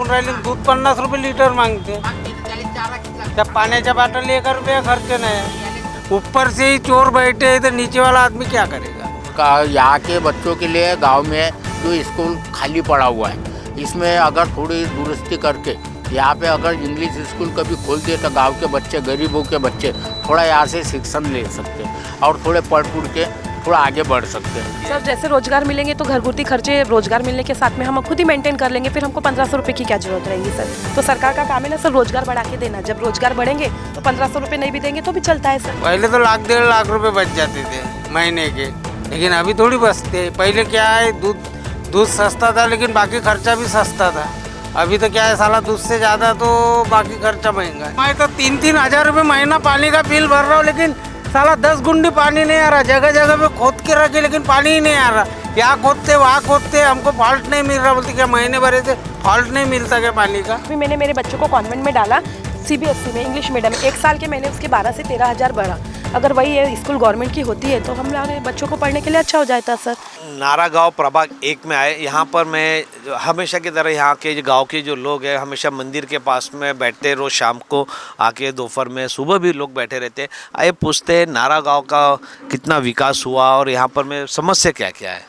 मागून राहिले, दूध 50 रुपये लिटर मांगते. त्या पाण्याच्या बाटली 1 रुपया खर्च नहीं. ऊपर से ही चोर बैठे हैं तो नीचे वाला आदमी क्या करेगा. यहाँ के बच्चों के लिए गांव में जो स्कूल खाली पड़ा हुआ है, इसमें अगर थोड़ी दुरुस्ती करके यहाँ पे अगर इंग्लिश स्कूल कभी खोल दिए तो गांव के बच्चे, गरीबों के बच्चे थोड़ा यहाँ से शिक्षण ले सकते हैं और थोड़े पढ़ के थोड़ा आगे बढ़ सकते हैं. सर जैसे रोजगार मिलेंगे तो घरगुती खर्चे रोजगार मिलने के साथ में हम खुद ही मेंटेन कर लेंगे, फिर हमको 1500 रुपये की क्या जरूरत रहेगी सर. तो सरकार का काम है ना सर रोजगार बढ़ा के देना. जब रोजगार बढ़ेंगे तो 1500 रुपये नहीं भी देंगे तो भी चलता है सर. पहले तो 1,00,000-1,50,000 रुपये बच जाते थे महीने के, लेकिन अभी थोड़ी बचते. पहले क्या है, दूध सस्ता था लेकिन बाकी खर्चा भी सस्ता था. अभी तो क्या है, साला दूध से ज़्यादा तो बाकी खर्चा महंगा है. मैं तो 3-3 हज़ार रुपये महीना पानी का बिल भर रहा हूँ, लेकिन साला 10 गुंडी पानी नहीं आ रहा. जगह जगह पे खोद के रखे लेकिन पानी ही नहीं आ रहा. यहाँ खोदते वहाँ खोदते, हमको फॉल्ट नहीं मिल रहा. बोलते क्या महीने भरे से फॉल्ट नहीं मिलता क्या पानी का. अभी मैंने मेरे बच्चों को कॉन्वेंट में डाला, CBSE में, इंग्लिश मीडियम में. 1 साल के मैंने उसके 12 से 13 हज़ार बढ़ा. अगर वही ये स्कूल गवर्नमेंट की होती है तो हम हमारे बच्चों को पढ़ने के लिए अच्छा हो जाता सर. नारा गांव प्रभाग 1 में आए. यहाँ पर मैं हमेशा की तरह यहाँ के गांव के जो लोग हैं हमेशा मंदिर के पास में बैठते, रोज़ शाम को आके, दोपहर में, सुबह भी लोग बैठे रहते हैं. आइए पूछते हैं नारा गांव का कितना विकास हुआ और यहाँ पर में समस्या क्या क्या है.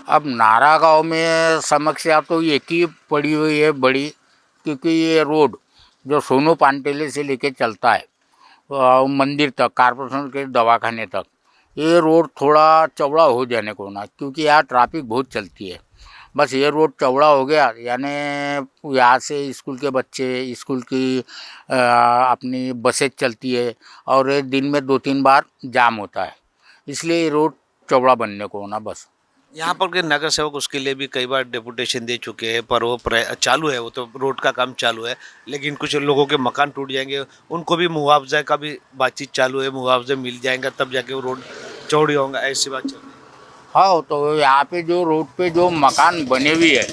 अब नारा गांव में समस्या तो एक ही पड़ी हुई है बड़ी, क्योंकि ये रोड जो सोनू पानटेले से लेके चलता है मंदिर तक, कारपोरेशन के दवाखाने तक, ये रोड थोड़ा चौड़ा हो जाने को ना, क्योंकि यहाँ ट्रैफिक बहुत चलती है. बस ये रोड चौड़ा हो गया यानी यहाँ से स्कूल के बच्चे, स्कूल की अपनी बसें चलती है और दिन में 2-3 बार जाम होता है. इसलिए ये रोड चौड़ा बनने को ना बस. यहाँ पर के नगर सेवक उसके लिए भी कई बार डेपुटेशन दे चुके हैं, पर वो चालू है, वो तो रोड का काम चालू है. लेकिन कुछ लोगों के मकान टूट जाएंगे, उनको भी मुआवजा का भी बातचीत चालू है. मुआवजा मिल जाएगा तब जाके वो रोड चौड़ी होगा, ऐसी बात चल रही है. हाँ, तो यहाँ पे जो रोड पे जो मकान बने हुए है,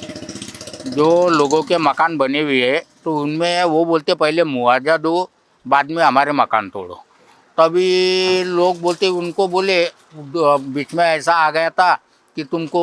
जो लोगों के मकान बने हुए है, तो उनमें वो बोलते पहले मुआवजा दो, बाद में हमारे मकान तोड़ो. तभी लोग बोलते, उनको बोले बीच में ऐसा आ गया था कि तुमको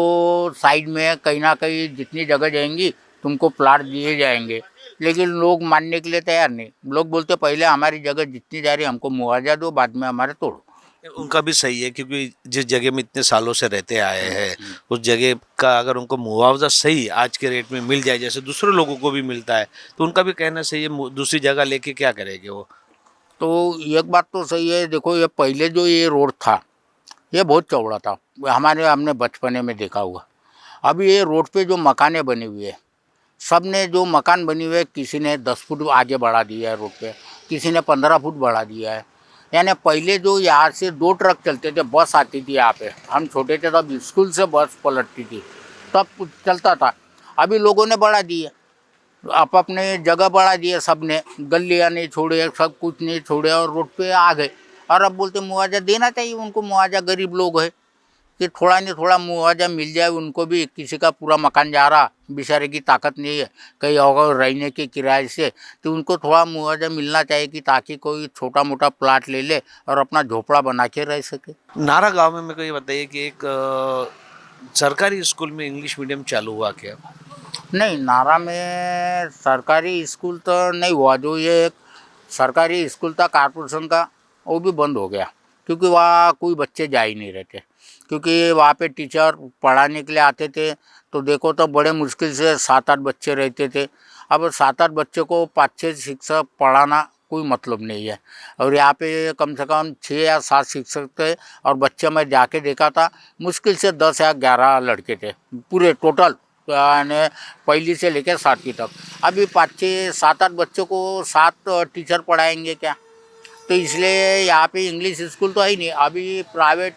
साइड में कहीं ना कहीं जितनी जगह जाएंगी तुमको प्लाट दिए जाएंगे. लेकिन लोग मानने के लिए तैयार नहीं. लोग बोलते पहले हमारी जगह जितनी जा रही हमको मुआवजा दो, बाद में हमारे तोड़ो. उनका भी सही है, क्योंकि जिस जगह में इतने सालों से रहते आए हैं उस जगह का अगर उनको मुआवजा सही आज के रेट में मिल जाए, जैसे दूसरे लोगों को भी मिलता है, तो उनका भी कहना सही है. दूसरी जगह लेके क्या करेंगे वो. तो एक बात तो सही है. देखो, ये पहले जो ये रोड था ये बहुत चौड़ा था, हमने बचपने में देखा हुआ. अभी ये रोड पे जो मकानें बनी हुई है, सब ने जो मकान बनी हुई है, किसी ने 10 फुट आगे बढ़ा दिया है रोड पे, किसी ने 15 फुट बढ़ा दिया है. यानी पहले जो यहाँ से 2 ट्रक चलते थे, बस आती थी यहाँ पे, हम छोटे थे तब स्कूल से बस पलटती थी, तब चलता था. अभी लोगों ने बढ़ा दिए, आप अपने जगह बढ़ा दिए, सब ने गलियाँ नहीं छोड़े, सब कुछ नहीं छोड़े और रोड पे आ गए. और अब बोलते मुआवजा देना चाहिए उनको. मुआवजा गरीब लोग है कि थोड़ा नहीं थोड़ा मुआवजा मिल जाए उनको भी. किसी का पूरा मकान जा रहा, बेचारे की ताकत नहीं है कहीं और रहने के किराए से, तो उनको थोड़ा मुआवजा मिलना चाहिए कि ताकि कोई छोटा मोटा प्लाट ले ले और अपना झोपड़ा बना के रह सके. नारा गांव में मेरे को ये बताइए कि एक सरकारी स्कूल में इंग्लिश मीडियम चालू हुआ क्या. नहीं, नारा में सरकारी स्कूल तो नहीं हुआ. जो ये सरकारी स्कूल था कारपोरेशन का, वो भी बंद हो गया, क्योंकि वहाँ कोई बच्चे जा ही नहीं रहते. क्योंकि वहाँ पे टीचर पढ़ाने के लिए आते थे तो देखो तो बड़े मुश्किल से 7-8 बच्चे रहते थे. अब 7-8 बच्चे को 5-6 शिक्षक पढ़ाना कोई मतलब नहीं है. और यहाँ पे कम से कम 6 या 7 शिक्षक थे और बच्चे मैं जाके देखा था मुश्किल से 10 या 11 लड़के थे पूरे टोटल, यानी पहली से लेकर 7वीं तक. अभी 5-6-7-8 बच्चों को 7 टीचर पढ़ाएंगे क्या. तो इसलिए यहाँ पे इंग्लिश स्कूल तो है ही नहीं. अभी प्राइवेट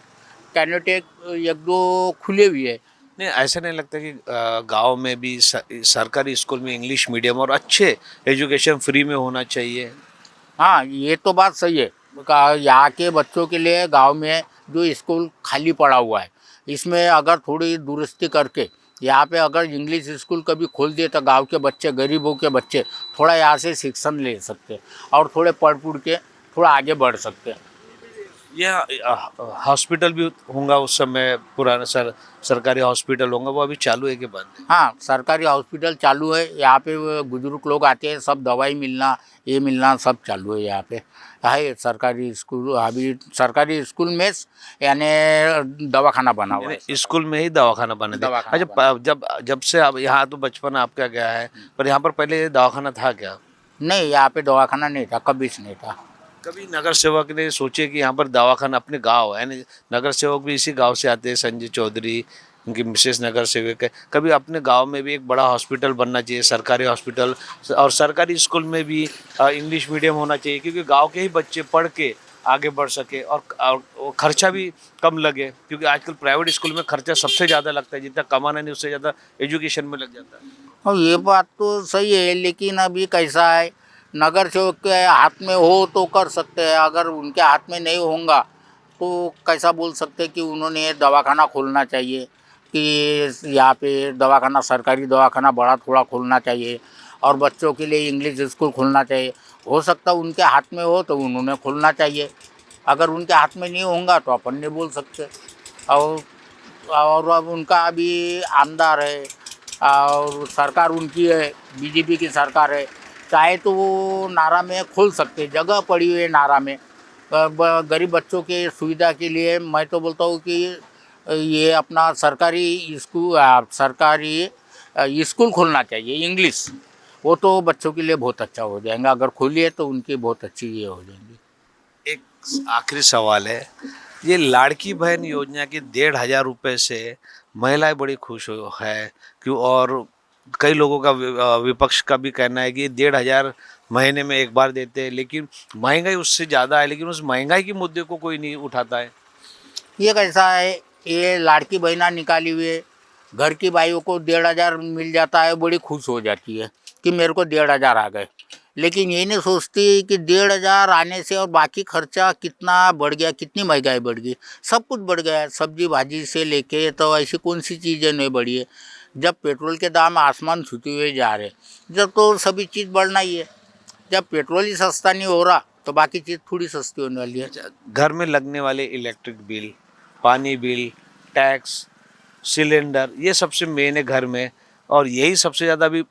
कैनेटेक 1-2 खुले हुए है. नहीं, ऐसा नहीं लगता कि गांव में भी सरकारी स्कूल में इंग्लिश मीडियम और अच्छे एजुकेशन फ्री में होना चाहिए. हाँ, ये तो बात सही है. यहाँ के बच्चों के लिए गांव में जो स्कूल खाली पड़ा हुआ है, इसमें अगर थोड़ी दुरुस्ती करके यहाँ पे अगर इंग्लिश स्कूल कभी खोल दिए तो गांव के बच्चे, गरीबों के बच्चे थोड़ा यहाँ से शिक्षण ले सकते और थोड़े पढ़ के थोड़ा आगे बढ़ सकते हैं. यह हॉस्पिटल भी होगा उस समय, पुराना सरकारी हॉस्पिटल होगा, वो अभी चालू है कि बंद है? हाँ, सरकारी हॉस्पिटल चालू है। यहाँ पे वो बुजुर्ग लोग आते हैं, सब दवाई मिलना, ये मिलना सब चालू है यहाँ पे। है सरकारी स्कूल, अभी सरकारी स्कूल में यानी दवाखाना बना हुआ है। यानी स्कूल में ही दवाखाना बना दिया। दवाखाना अच्छा, जब जब से अब यहाँ तो बचपन आपका गया है, पर यहाँ पर पहले दवाखाना था क्या? नहीं, यहाँ पे दवाखाना नहीं था, कभी से नहीं था। कभी नगर सेवक ने सोचे कि यहाँ पर दवाखाना अपने गांव है, यानी नगर सेवक भी इसी गांव से आते हैं, संजय चौधरी उनकी मिसेस नगर सेवक है, कभी अपने गांव में भी एक बड़ा हॉस्पिटल बनना चाहिए, सरकारी हॉस्पिटल, और सरकारी स्कूल में भी इंग्लिश मीडियम होना चाहिए, क्योंकि गांव के ही बच्चे पढ़ के आगे बढ़ सके और खर्चा भी कम लगे, क्योंकि आजकल प्राइवेट स्कूल में खर्चा सबसे ज़्यादा लगता है, जितना कमाना नहीं उससे ज़्यादा एजुकेशन में लग जाता है। और ये बात तो सही है, लेकिन अभी कैसा है, नगर सेवक के हाथ में हो तो कर सकते हैं, अगर उनके हाथ में नहीं होगा तो कैसा बोल सकते हैं कि उन्होंने दवाखाना खोलना चाहिए, कि यहाँ पे दवाखाना, सरकारी दवाखाना बड़ा थोड़ा खोलना चाहिए, और बच्चों के लिए इंग्लिश स्कूल खोलना चाहिए। हो सकता है उनके हाथ में हो तो उन्होंने खोलना चाहिए, अगर उनके हाथ में नहीं होगा तो अपन नहीं बोल सकते। और अब उनका अभी आमदार है और सरकार उनकी है, बीजेपी की सरकार है, चाहे तो वो नारा में खोल सकते, जगह पड़ी हुई है नारा में। गरीब बच्चों के सुविधा के लिए मैं तो बोलता हूँ कि ये अपना सरकारी स्कूल खोलना चाहिए इंग्लिश, वो तो बच्चों के लिए बहुत अच्छा हो जाएगा, अगर खोलिए तो उनकी बहुत अच्छी ये हो जाएंगी। एक आखिरी सवाल है, ये लाड़की बहन योजना के 1,500 रुपये से महिलाएं बड़ी खुश है क्यों? और कई लोगों का विपक्ष का भी कहना है कि 1,500 महीने में एक बार देते हैं, लेकिन महंगाई उससे ज़्यादा है, लेकिन उस महंगाई के मुद्दे को कोई नहीं उठाता है। ये कैसा है, ये लाड़की बहना निकाली हुई, घर की बाइयों को 1,500 मिल जाता है, बड़ी खुश हो जाती है कि मेरे को 1,500 आ गए, लेकिन ये नहीं सोचती कि 1,500 आने से और बाकी खर्चा कितना बढ़ गया, कितनी महंगाई बढ़ गई, सब कुछ बढ़ गया है, सब्जी भाजी से लेके तो ऐसी कौन सी चीज़ें नहीं बढ़ी है। जब पेट्रोल के दाम आसमान छूते हुए जा रहे, जब तो सभी चीज़ बढ़ना ही है, जब पेट्रोल ही सस्ता नहीं हो रहा तो बाकी चीज़ थोड़ी सस्ती होने वाली है। घर में लगने वाले इलेक्ट्रिक बिल, पानी बिल, टैक्स, सिलेंडर, ये सबसे मेन है घर में, और यही सबसे ज़्यादा अभी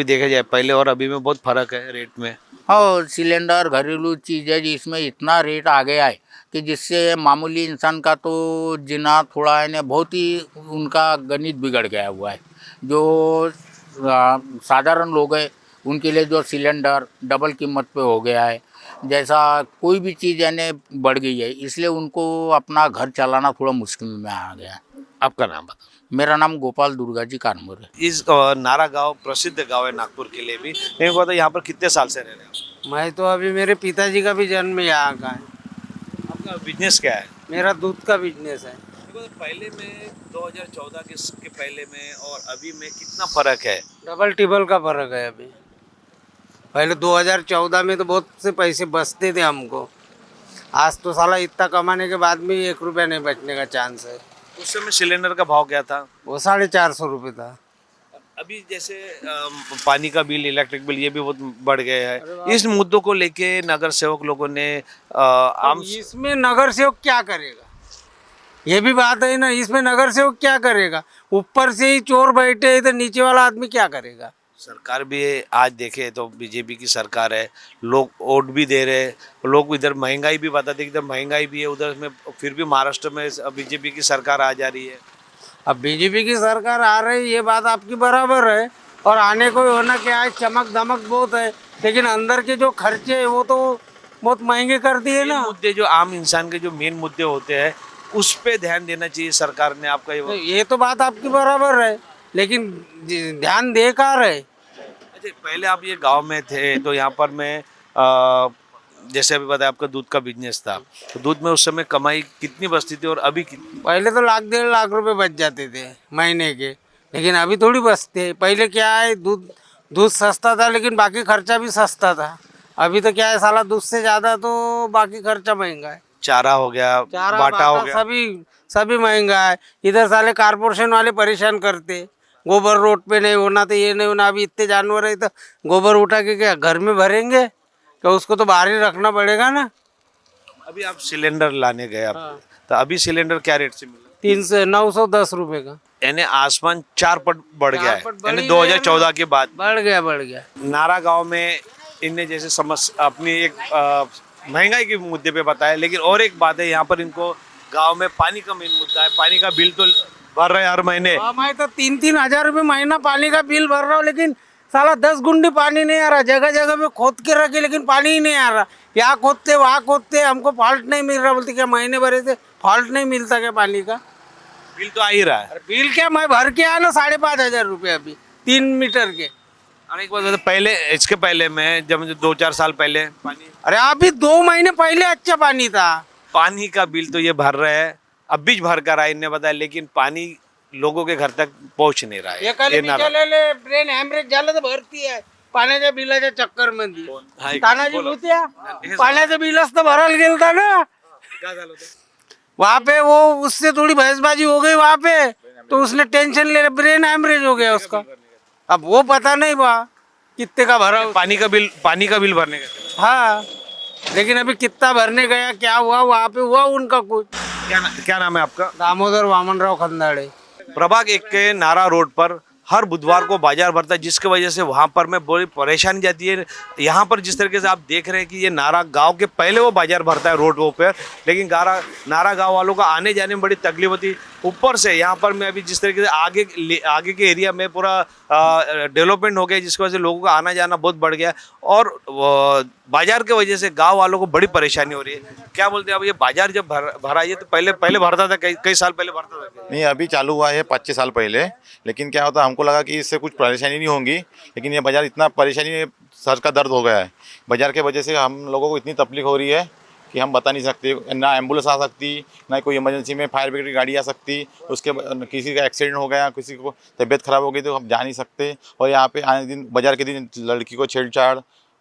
देखा जाए पहले और अभी में बहुत फ़र्क है रेट में। और सिलेंडर घरेलू चीज़ है जिसमें इतना रेट आ गया है कि जिससे मामूली इंसान का तो जीना थोड़ा है ना, बहुत ही उनका गणित बिगड़ गया हुआ है। जो साधारण लोग हैं उनके लिए जो सिलेंडर डबल कीमत पे हो गया है, जैसा कोई भी चीज़ यानी बढ़ गई है, इसलिए उनको अपना घर चलाना थोड़ा मुश्किल में आ गया है। आपका नाम बताओ। मेरा नाम गोपाल दुर्गा जी कानपुर है। इस नारा गांव प्रसिद्ध गांव है नागपुर के लिए भी, नहीं पता यहाँ पर कितने साल से रह रहे हो? मैं तो अभी, मेरे पिताजी का भी जन्म यहाँ का है। आपका बिजनेस क्या है? मेरा दूध का बिजनेस है। पहले में 2014 के पहले में और अभी में कितना फर्क है? डबल टिबल का फर्क है अभी। पहले 2014 में तो बहुत से पैसे बचते थे हमको, आज तो साला इतना कमाने के बाद भी 1 रुपया नहीं बचने का चांस है। उस समय सिलेंडर का भाव क्या था? वो 450 रुपये था। अभी जैसे पानी का बिल, इलेक्ट्रिक बिल, ये भी बहुत बढ़ गया है। इस मुद्दों को लेके नगर सेवक लोगों ने इसमें नगर सेवक क्या करेगा, ये भी बात है ना, इसमें नगर सेवक क्या करेगा? ऊपर से ही चोर बैठे हैं तो नीचे वाला आदमी क्या करेगा? सरकार भी आज देखे तो बीजेपी की सरकार है, लोग वोट भी दे रहे हैं, लोग इधर महंगाई भी बताते इधर महंगाई भी है, उधर में फिर भी महाराष्ट्र में बीजेपी की सरकार आ जा रही है। अब बीजेपी की सरकार आ रही, ये बात आपकी बराबर है, और आने को होना क्या है, चमक धमक बहुत है, लेकिन अंदर के जो खर्चे हैं वो तो बहुत महंगे कर दिए ना। मुद्दे जो आम इंसान के जो मेन मुद्दे होते हैं उस पे ध्यान देना चाहिए सरकार ने। आपका ये तो बात आपकी बराबर है, लेकिन ध्यान दे कहाँ रहे? अच्छा, पहले आप ये गांव में थे तो यहाँ पर मैं जैसे अभी बताया आपका दूध का बिजनेस था, तो दूध में उस समय कमाई कितनी बचती थी और अभी कितनी? पहले तो 1,00,000 1,50,000 रुपए बच जाते थे महीने के, लेकिन अभी थोड़ी बचते। पहले क्या है, दूध सस्ता था लेकिन बाकी खर्चा भी सस्ता था। अभी तो क्या है, साला दूध से ज़्यादा तो बाकी खर्चा महंगा है। चारा हो गया, बाटा हो गया, सभी महंगा है। इधर साले कारपोरेशन वाले परेशान करते, गोबर रोड पे नहीं होना तो ये नहीं होना। अभी इतने जानवर है तो गोबर उठा के क्या घर में भरेंगे? क्या उसको तो बाहर ही रखना पड़ेगा ना। अभी आप सिलेंडर लाने गए आप, हाँ। तो अभी सिलेंडर क्या रेट से मिला? 910 रुपए का। यानी आसमान 4 पट बढ़ गया है, पट बढ़ यानी ही गया 2014 के बाद। बढ़ गया। नारा गांव में इनने जैसे समस्या अपनी एक महंगाई के मुद्दे पे बताया, लेकिन और एक बात है यहाँ पर इनको गांव में पानी का मेन मुद्दा है। पानी का बिल तो भर रहे हैं हर महीने। मैं तो 3-3 हजार रुपये महीना पानी का बिल भर रहा हूँ, लेकिन साला 10 गुंडी पानी नहीं आ रहा। जगह जगह पे खोद के रखे, लेकिन पानी ही नहीं आ रहा। यहाँ खोदते वहाँ खोदते, हमको फॉल्ट नहीं मिल रहा। बोलते क्या महीने भरे से फॉल्ट नहीं मिलता क्या पानी का? बिल तो आ ही रहा है। अरे बिल क्या, मैं भर के आया ना 5,500 रुपये अभी 3 मीटर के। और एक बात बता, पहले इसके पहले मैं जब मुझे 2-4 साल पहले पानी अरे अभी 2 महीने पहले अच्छा पानी था। पानी का बिल तो ये भर रहे हैं, अब भी भर कर आए इनने बताया, लेकिन पानी लोगों के घर तक पहुंच नहीं रहा है। ये नारा- ब्रेन हॅमरेज झालं तर भरती आहे पाण्याच्या बिलाच्या चक्कर मध्ये। हा, एक- तानाजी बोला. भूत्या पाण्याचं बिलच तर भरायला गेलता ना क्या झालं होतं? वहाँ पे। वो उससे थोड़ी बहसबाजी हो गई वहाँ पे, तो उसने टेंशन ले, ब्रेन हैमरेज हो गया उसका। अब वो पता नहीं बा कितने का भरा। पानी का बिल भरने का हाँ, लेकिन अभी कितना भरने गया, क्या हुआ वहाँ पे, हुआ उनका कुछ। क्या नाम है आपका? दामोदर वामनराव खंदाड़े। प्रभाग 1 के नारा रोड पर हर बुधवार को बाजार भरता है, जिसकी वजह से वहाँ पर में बड़ी परेशानी जाती है। यहाँ पर जिस तरीके से आप देख रहे हैं कि ये नारा गांव के पहले वो बाजार भरता है रोड वो पर, लेकिन नारा गांव वालों को आने जाने में बड़ी तकलीफ होती। ऊपर से यहाँ पर मैं अभी जिस तरीके से आगे के एरिया में पूरा डेवलपमेंट हो गया, जिसकी वजह से लोगों का आना जाना बहुत बढ़ गया, और बाजार के वजह से गांव वालों को बड़ी परेशानी हो रही है। क्या बोलते हैं, अब ये बाजार जब भरा, ये तो पहले भरता था, कई साल पहले भरता था। नहीं, अभी चालू हुआ है 5-6 साल पहले। लेकिन क्या होता है, हमको लगा कि इससे कुछ परेशानी नहीं होगी, लेकिन ये बाज़ार इतना परेशानी, सर का दर्द हो गया है। बाज़ार के वजह से हम लोगों को इतनी तकलीफ हो रही है कि हम बता नहीं सकते। ना एम्बुलेंस आ सकती, ना कोई इमरजेंसी में फायर ब्रिगेड की गाड़ी आ सकती। उसके किसी का एक्सीडेंट हो गया, किसी को तबीयत ख़राब हो गई तो हम जा नहीं सकते। और यहाँ पे आने दिन बाज़ार के दिन लड़की को छेड़छाड़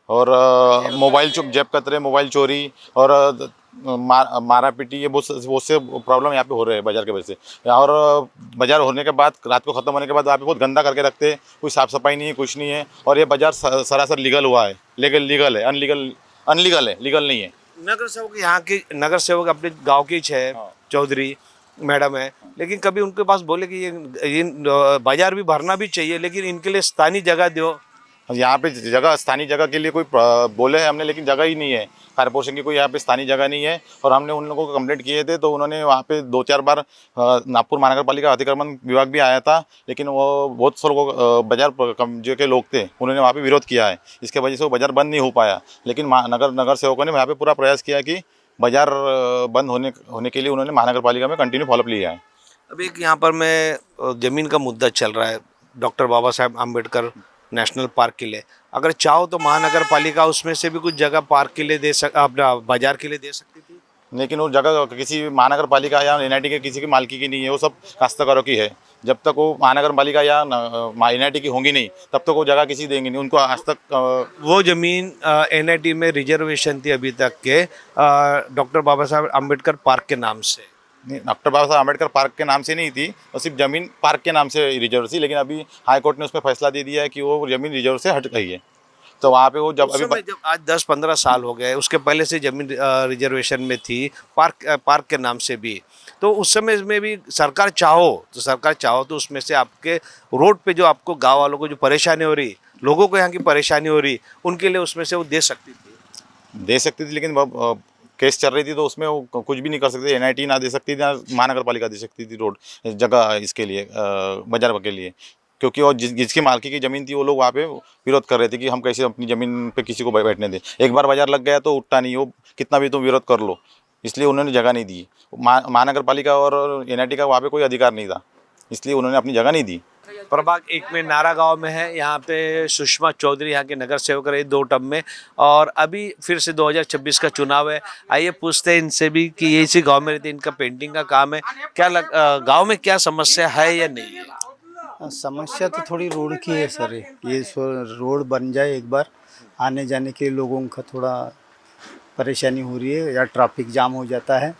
और मोबाइल जेब कतरे, मोबाइल चोरी और मारा पीटी, ये बहुत से प्रॉब्लम यहाँ पे हो रहे हैं बाज़ार के वजह से। और बाज़ार होने के बाद, रात को ख़त्म होने के बाद वहाँ पे बहुत गंदा करके रखते हैं, कोई साफ़ सफाई नहीं है, कुछ नहीं है। और ये बाज़ार सरासर लीगल हुआ है, लीगल है, अनलीगल है, लीगल नहीं है। नगर सेवक यहाँ के नगर सेवक अपने गांव के ही है, चौधरी मैडम है, लेकिन कभी उनके पास बोले कि ये बाजार भी भरना भी चाहिए, लेकिन इनके लिए स्थानीय जगह दो। यहाँ पे जगह, स्थानीय जगह के लिए कोई बोले हैं हमने, लेकिन जगह ही नहीं है। कॉर्पोरेशन की कोई यहाँ पे स्थानीय जगह नहीं है। और हमने उन लोगों को कंप्लेंट किए थे, तो उन्होंने वहाँ पे 2-4 बार नागपुर महानगर पालिका अतिक्रमण विभाग भी आया था, लेकिन वो बहुत से लोगों बाजार जो के लोग थे, उन्होंने वहाँ पे विरोध किया है। इसके वजह से वो बाजार बंद नहीं हो पाया। लेकिन नगर सेवकों ने वहाँ पे पूरा प्रयास किया कि बाजार बंद होने के लिए उन्होंने महानगर पालिका में कंटिन्यू फॉलोअप लिया है। अब एक यहाँ पर मैं ज़मीन का मुद्दा चल रहा है, doctor Baba Saheb Ambedkar national park के लिए। अगर चाहो तो महानगर पालिका उसमें से भी कुछ जगह पार्क के लिए अपना बाजार के लिए दे सकती थी, लेकिन वो जगह किसी महानगर पालिका या NIT के किसी की मालकी की नहीं है, वो सब काश्तकारों की है। जब तक वो महानगर पालिका या NIT की होंगी नहीं, तब तक वो जगह किसी देंगे नहीं उनको। आज तक वो ज़मीन NIT में रिजर्वेशन थी अभी तक के डॉक्टर बाबा साहेब आम्बेडकर पार्क के नाम से। डॉक्टर बाबा साहब अम्बेडकर पार्क के नाम से नहीं थी, और सिर्फ ज़मीन पार्क के नाम से रिजर्व थी। लेकिन अभी हाई कोर्ट ने उसमें फैसला दे दिया है कि वो ज़मीन रिजर्व से हट गई है। तो वहाँ पे वो जब आज 10-15 साल हो गए, उसके पहले से ज़मीन रिजर्वेशन में थी पार्क के नाम से भी। तो उस समय में भी सरकार चाहो तो उसमें से आपके रोड पे जो आपको गाँव वालों को जो परेशानी हो रही, लोगों को यहाँ की परेशानी हो रही, उनके लिए उसमें से वो दे सकती थी। लेकिन केस चल रही थी, तो उसमें वो कुछ भी नहीं कर सकते। NIT ना दे सकती थी, ना महानगर पालिका दे सकती थी रोड जगह इसके लिए, बाजार के लिए। क्योंकि वो जिसकी मालकी की ज़मीन थी, वो लोग वहाँ पे विरोध कर रहे थे कि हम कैसे अपनी ज़मीन पे किसी को बैठने दें। एक बार बाजार लग गया तो उठता नहीं, वो कितना भी तुम विरोध कर लो, इसलिए उन्होंने जगह नहीं दी। महानगर पालिका और NIT का वहाँ पे कोई अधिकार नहीं था, इसलिए उन्होंने अपनी जगह नहीं दी। प्रभाग 1 में नारा गांव में है, यहाँ पे सुषमा चौधरी यहाँ के नगर सेवक रहे 2 टर्म में, और अभी फिर से 2026 का चुनाव है। आइए पूछते हैं इनसे भी कि ये इसी गांव में रहते, इनका पेंटिंग का काम है। क्या गांव में क्या समस्या है या नहीं है? समस्या तो थोड़ी रोड की है सर। ये रोड बन जाए एक बार, आने जाने के लोगों का थोड़ा परेशानी हो रही है, या ट्रैफिक जाम हो जाता है।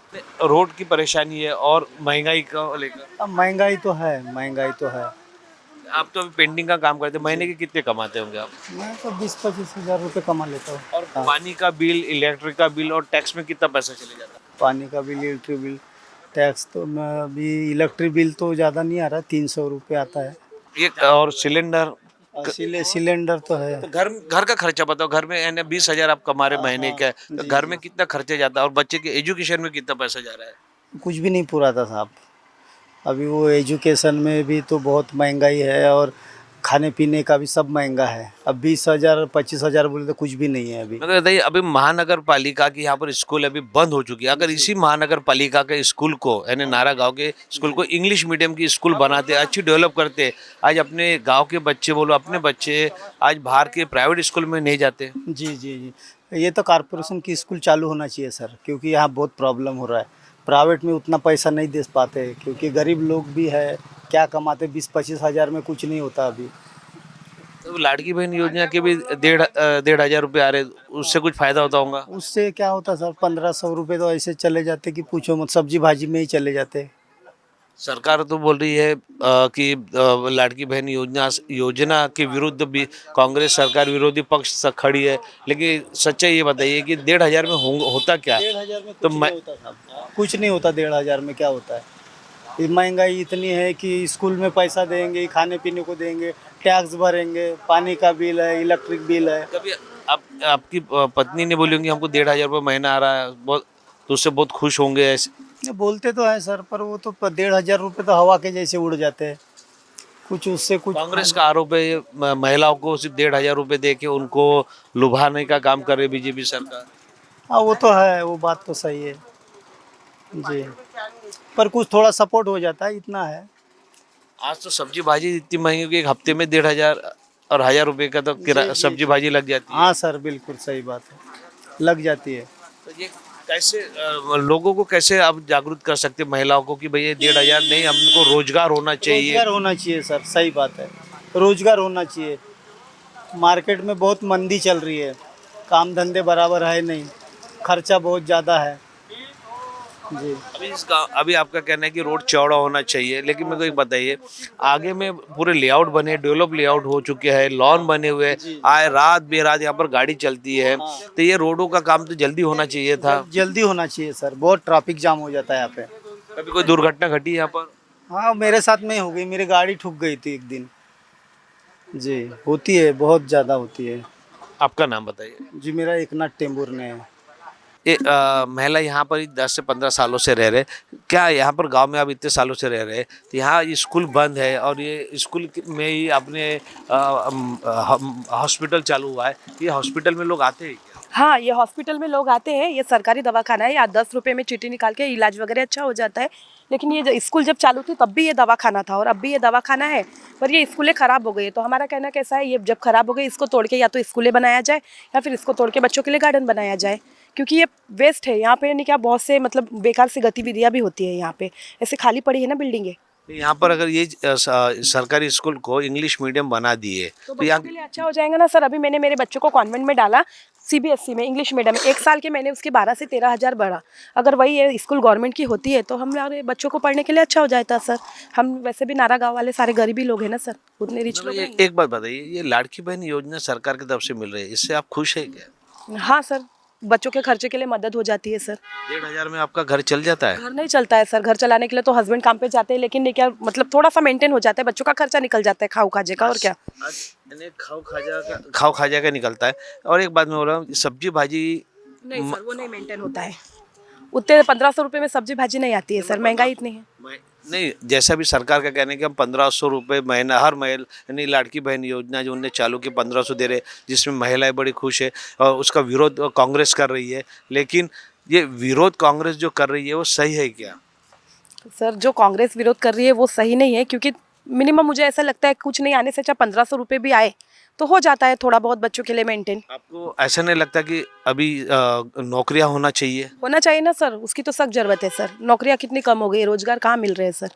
रोड की परेशानी है और महंगाई को लेकर। अब महंगाई तो है। आप तो अभी पेंटिंग का काम करते हैं, महीने के कितने कमाते होंगे आप? मैं तो 20-25 हज़ार रुपये कमा लेता हूँ। और पानी का बिल, इलेक्ट्रिक का बिल और टैक्स में कितना पैसा चले जाता है? पानी का बिल, इलेक्ट्रिक बिल, टैक्स तो मैं अभी इलेक्ट्रिक बिल तो ज़्यादा नहीं आ रहा, 300 रुपये आता है। ये और सिलेंडर, और सिलेंडर तो है। तो घर का खर्चा बताओ। घर में यानी 20,000 आप कमा रहे महीने का, तो जी, घर में कितना खर्चा जाता है और बच्चे के एजुकेशन में कितना पैसा जा रहा है? कुछ भी नहीं पूरा था साहब। अभी वो एजुकेशन में भी तो बहुत महंगाई है और खाने पीने का भी सब महंगा है। अब 20,000 25,000 बोले तो कुछ भी नहीं है अभी। मगर बताइए, अभी महानगर पालिका की यहाँ पर स्कूल अभी बंद हो चुकी है। अगर इसी महानगर पालिका के स्कूल को यानी नारा गांव के स्कूल को इंग्लिश मीडियम की स्कूल बनाते, अच्छी डेवलप करते, आज अपने गांव के बच्चे बोलो, अपने बच्चे आज बाहर के प्राइवेट स्कूल में नहीं जाते। जी जी जी, ये तो कॉरपोरेशन की स्कूल चालू होना चाहिए सर, क्योंकि यहाँ बहुत प्रॉब्लम हो रहा है। प्राइवेट में उतना पैसा नहीं दे पाते, क्योंकि गरीब लोग भी है, क्या कमाते, 20-25 हज़ार में कुछ नहीं होता अभी। तो लाड़की बहन योजना के भी 1,500 रुपये आ रहे, उससे कुछ फायदा होता होगा? उससे क्या होता सर, 1500 रुपये तो ऐसे चले जाते कि पूछो मत, सब्जी भाजी में ही चले जाते। सरकार तो बोल रही है कि लाड़की बहन योजना के विरुद्ध भी कांग्रेस सरकार विरोधी पक्ष खड़ी है, लेकिन सच्चाई ये बताइए कि 1,500 में होता क्या? 1,500 में तो कुछ नहीं होता साहब, कुछ नहीं होता। 1,500 में क्या होता है? ये महंगाई इतनी है कि स्कूल में पैसा देंगे, खाने पीने को देंगे, टैक्स भरेंगे, पानी का बिल है, इलेक्ट्रिक बिल है। कभी आपकी पत्नी ने बोली होंगी हमको 1,500 रुपये महीना आ रहा है, बहुत, तो उससे बहुत खुश होंगे ऐसे? ये बोलते तो हैं सर, पर वो तो 1,500 रुपये तो हवा के जैसे उड़ जाते हैं, कुछ उससे कुछ। कांग्रेस का आरोप है ये महिलाओं को सिर्फ 1,500 रुपये दे के उनको लुभाने का काम कर रही बीजेपी सरकार। हाँ वो तो है, वो बात तो सही है जी, पर कुछ थोड़ा सपोर्ट हो जाता है, इतना है। आज तो सब्जी भाजी इतनी महंगी हो कि एक हफ्ते में 1,500 और 1,000 रुपये का तो सब्जी भाजी लग जाती है। हाँ सर, बिल्कुल सही बात है, लग जाती है। तो ये कैसे लोगों को कैसे आप जागरूक कर सकते हैं, महिलाओं को, कि भैया 1,500 नहीं, हमको रोजगार होना चाहिए? रोजगार होना चाहिए सर, सही बात है, रोजगार होना चाहिए। मार्केट में बहुत मंदी चल रही है, काम धंधे बराबर है नहीं, खर्चा बहुत ज़्यादा है जी। अभी आपका कहना है कि रोड चौड़ा होना चाहिए, लेकिन मेरे को एक बताइए, आगे में पूरे लेआउट बने, डेवलप लेआउट हो चुके हैं, लॉन बने हुए हैं, आए रात बेरात यहाँ पर गाड़ी चलती है, तो ये रोडों का काम तो जल्दी होना चाहिए था। जल्दी होना चाहिए सर, बहुत ट्रैफिक जाम हो जाता है यहाँ पे। कभी कोई दुर्घटना घटी यहाँ पर? हाँ, मेरे साथ में ही हो गई, मेरी गाड़ी ठुक गई थी एक दिन जी। होती है, बहुत ज़्यादा होती है आपका नाम बताइए। जी। मेरा एकनाथ टेम्बुर ने है। ये महिला यहाँ पर ही 10 से 15 सालों से रह रहे, क्या यहाँ पर गांव में आप इतने सालों से रह रहे, तो यहाँ ये स्कूल बंद है और ये स्कूल में ही अपने हॉस्पिटल चालू हुआ है, ये हॉस्पिटल में लोग आते हैं क्या? हाँ, ये हॉस्पिटल में लोग आते हैं, ये सरकारी दवाखाना है, यहाँ 10 रुपये में चीटी निकाल के इलाज वगैरह अच्छा हो जाता है। लेकिन ये स्कूल जब चालू थी तब भी ये दवाखाना था और अब भी ये दवाखाना है, पर ये स्कूलें ख़राब हो गई है। तो हमारा कहना कैसा है, ये जब ख़राब हो गई इसको तोड़ के या तो स्कूलें बनाया जाए या फिर इसको तोड़ के बच्चों के लिए गार्डन बनाया जाए, क्योंकि ये वेस्ट है। यहाँ पे नहीं क्या, बहुत से मतलब बेकार सी गतिविधियाँ भी होती है यहाँ पे, ऐसे खाली पड़ी है ना बिल्डिंगें। यहाँ पर अगर ये सरकारी स्कूल को इंग्लिश मीडियम बना दिए तो यहाँ बच्चों के लिए अच्छा हो जाएगा ना सर। अभी मैंने मेरे बच्चों को कॉन्वेंट में डाला, सीबीएसई में, इंग्लिश मीडियम में, 1 साल के मैंने उसके 12 से 13 हज़ार बढ़ा। अगर वही ये स्कूल गवर्नमेंट की होती है तो हमारे बच्चों को पढ़ने के लिए अच्छा हो जाता सर। हम वैसे भी नारा गाँव वाले सारे गरीबी लोग हैं ना सर, उतने रिच लोग हैं। एक बात बताइए, ये लाड़की बहन योजना सरकार की तरफ से मिल रही है, इससे आप खुश है क्या? हाँ सर, बच्चों के खर्चे के लिए मदद हो जाती है सर। 1,500 में आपका घर चल जाता है? घर नहीं चलता है सर, घर चलाने के लिए तो हस्बैंड काम पे जाते हैं, लेकिन नहीं क्या मतलब थोड़ा सा मेंटेन हो जाता है, बच्चों का खर्चा निकल जाता है खाऊ खाजे का, और क्या। खाओ खाजा का निकलता है। और एक बात मैं बोल रहा हूँ, सब्जी भाजी नहीं सर, वो नहीं मेंटेन होता है, उतने 1500 रुपये में सब्जी भाजी नहीं आती है सर, महंगाई इतनी है। नहीं, जैसा भी सरकार का कहना है कि हम 1,500 रुपये महीना हर महिला, यानी लाड़की बहन योजना जो उन्होंने चालू की 1,500 दे रहे, जिसमें महिलाएं बड़ी खुश है और उसका विरोध कांग्रेस कर रही है, लेकिन ये विरोध कांग्रेस जो कर रही है वो सही है क्या? सर, जो कांग्रेस विरोध कर रही है वो सही नहीं है, क्योंकि मिनिमम मुझे ऐसा लगता है कुछ नहीं आने से अच्छा 1500 रुपये भी आए तो हो जाता है थोड़ा बहुत बच्चों के लिए मेंटेन। आपको ऐसा नहीं लगता कि अभी नौकरियां होना चाहिए? होना चाहिए ना सर, उसकी तो सख्त जरूरत है सर। नौकरियां कितनी कम हो गई, रोजगार कहाँ मिल रहे हैं सर।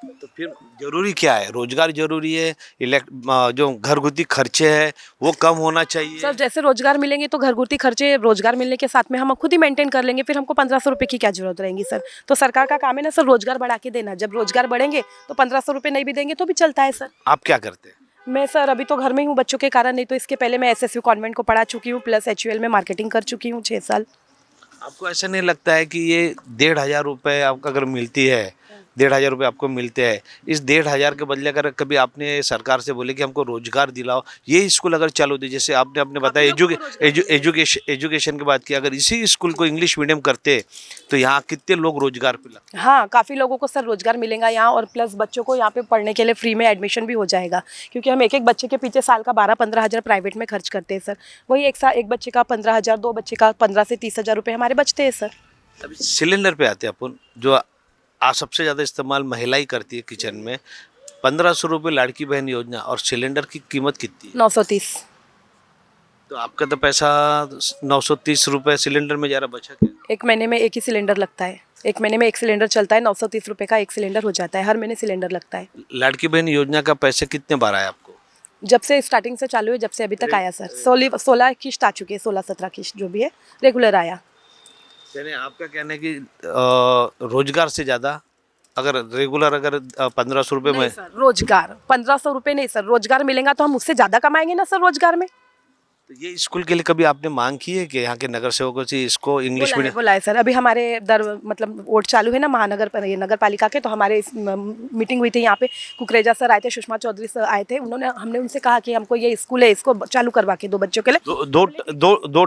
तो फिर जरूरी क्या है? रोजगार जरूरी है, जो घरगुती खर्चे हैं वो कम होना चाहिए। सर जैसे रोजगार मिलेंगे तो घरगुती खर्चे रोजगार मिलने के साथ में हम खुद ही मेंटेन कर लेंगे, फिर हमको 1500 रुपये की क्या जरूरत रहेगी सर। तो सरकार का काम है ना सर रोजगार बढ़ा के देना, जब रोजगार बढ़ेंगे तो 1500 रुपये नहीं भी देंगे तो भी चलता है सर। आप क्या करते हैं? मैं सर अभी तो घर में ही हूँ बच्चों के कारण, नहीं तो इसके पहले मैं SSU कॉन्वेंट को पढ़ा चुकी हूँ, प्लस HUL में मार्केटिंग कर चुकी हूँ 6 साल। आपको ऐसा नहीं लगता है कि ये 1500 रुपये आपको अगर मिलती है, 1500 रुपये आपको मिलते हैं, इस 1500 के बदले अगर कभी आपने सरकार से बोले कि हमको रोजगार दिलाओ, ये स्कूल अगर चालू होती, जैसे आपने बताया एजुकेशन की बात की, अगर इसी स्कूल को इंग्लिश मीडियम करते तो यहाँ कितने लोग रोजगार पे लगते? हाँ काफ़ी लोगों को सर रोजगार मिलेगा यहाँ, और प्लस बच्चों को यहाँ पे पढ़ने के लिए फ्री में एडमिशन भी हो जाएगा, क्योंकि हम एक एक बच्चे के पीछे साल का 12-15 हज़ार प्राइवेट में खर्च करते हैं सर। वही एक बच्चे का 15,000, 2 बच्चे का 15 से 30,000 रुपये हमारे बचते हैं सर। अभी सिलेंडर पे आते हैं अपन, जो सबसे ज़्यादा इस्तेमाल महिला ही करती है किचन में। 1500 रुपये लाड़की बहन योजना और सिलेंडर की कीमत कितनी है? 930। तो आपका तो पैसा 930 रुपये सिलेंडर में जा रहा, बचा क्या? एक महीने में एक ही सिलेंडर लगता है, एक महीने में एक सिलेंडर चलता है, 930 रुपये का एक सिलेंडर हो जाता है, हर महीने सिलेंडर लगता है। लाड़की बहन योजना का पैसे कितने बार आया आपको? जब से स्टार्टिंग से चालू है, जब से अभी तक आया सर, 16 किश्त आ चुकी है, 16-17 किश्त जो भी है रेगुलर आया। यानी आपका कहना है कि रोजगार से ज़्यादा अगर रेगुलर 1500 रुपये में, नहीं सर रोजगार 1500 रुपये नहीं सर, रोजगार मिलेगा तो हम उससे ज़्यादा कमाएंगे ना सर रोजगार में। तो ये स्कूल के लिए कभी आपने मांग की है कि यहाँ के नगर सेवकों से इसको इंग्लिश मीडियम? बोला है सर, अभी हमारे मतलब वोट चालू है ना नगर पालिका के, तो हमारे मीटिंग हुई थी यहाँ पे, कुकरेजा सर आए थे, सुषमा चौधरी सर आए थे, हमने उनसे कहा कि हमको ये स्कूल है इसको चालू करवा के दो बच्चों के लिए। दो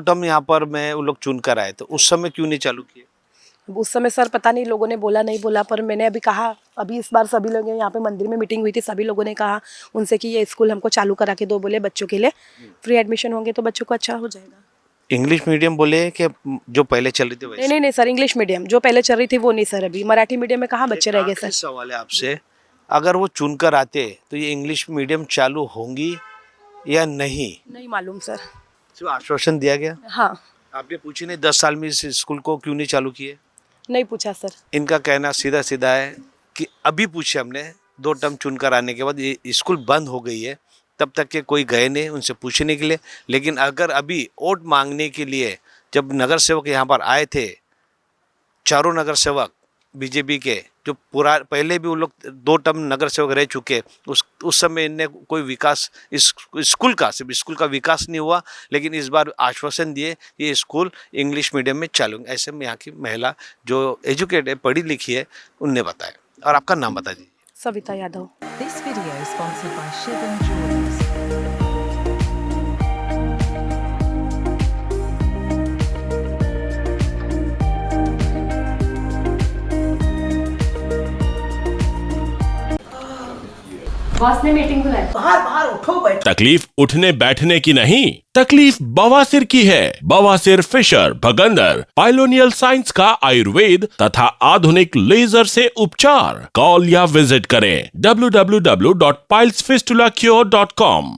टर्म यहाँ पर मैं वो लोग चुन कर आए, तो उस समय क्यों नहीं चालू किए? उस समय सर पता नहीं लोगों ने बोला नहीं बोला, पर मैंने अभी कहा, अभी इस बार सभी लोग यहाँ पे मंदिर में मीटिंग हुई थी, सभी लोगों ने कहा उनसे कि ये स्कूल हमको चालू करा के दो, बोले बच्चों के लिए फ्री एडमिशन होंगे तो बच्चों को अच्छा हो जाएगा। इंग्लिश मीडियम बोले कि जो पहले चल रही थी वैसे? नहीं सर, इंग्लिश मीडियम जो पहले चल रही थी वो नहीं सर, अभी मराठी मीडियम में कहाँ बच्चे रह गए सर। सवाल है आपसे, अगर वो चुन कर आते तो ये इंग्लिश मीडियम चालू होंगी या नहीं मालूम सर। सिर्फ आश्वासन दिया गया? हाँ। आपने पूछी नहीं 10 साल में इस स्कूल को क्यों नहीं चालू किए? नहीं पूछा सर। इनका कहना सीधा सीधा है कि अभी पूछे हमने, 2 टर्म चुनकर आने के बाद ये स्कूल बंद हो गई है, तब तक के कोई गए नहीं उनसे पूछने के लिए। लेकिन अगर अभी वोट मांगने के लिए जब नगर सेवक यहाँ पर आए थे, चारों नगर सेवक बीजेपी के, जो पहले भी वो लोग 2 टर्म नगर सेवक रह चुके, उस समय इनने कोई विकास सिर्फ स्कूल का विकास नहीं हुआ। लेकिन इस बार आश्वासन दिए ये स्कूल इंग्लिश मीडियम में चालू। ऐसे में यहाँ की महिला जो एजुकेट है, पढ़ी लिखी है, उनने बताया। और आपका नाम बता दीजिए। Savita Yadav. This video is sponsored by Shivan Jewelers. Boss ने मीटिंग बुलाई। तकलीफ उठने बैठने की नहीं, तकलीफ बवासीर की है। बवासीर, फिशर, भगंदर, पाइलोनियल साइंस का आयुर्वेद तथा आधुनिक लेजर से उपचार। कॉल या विजिट करें www.pilesfistulacure.com।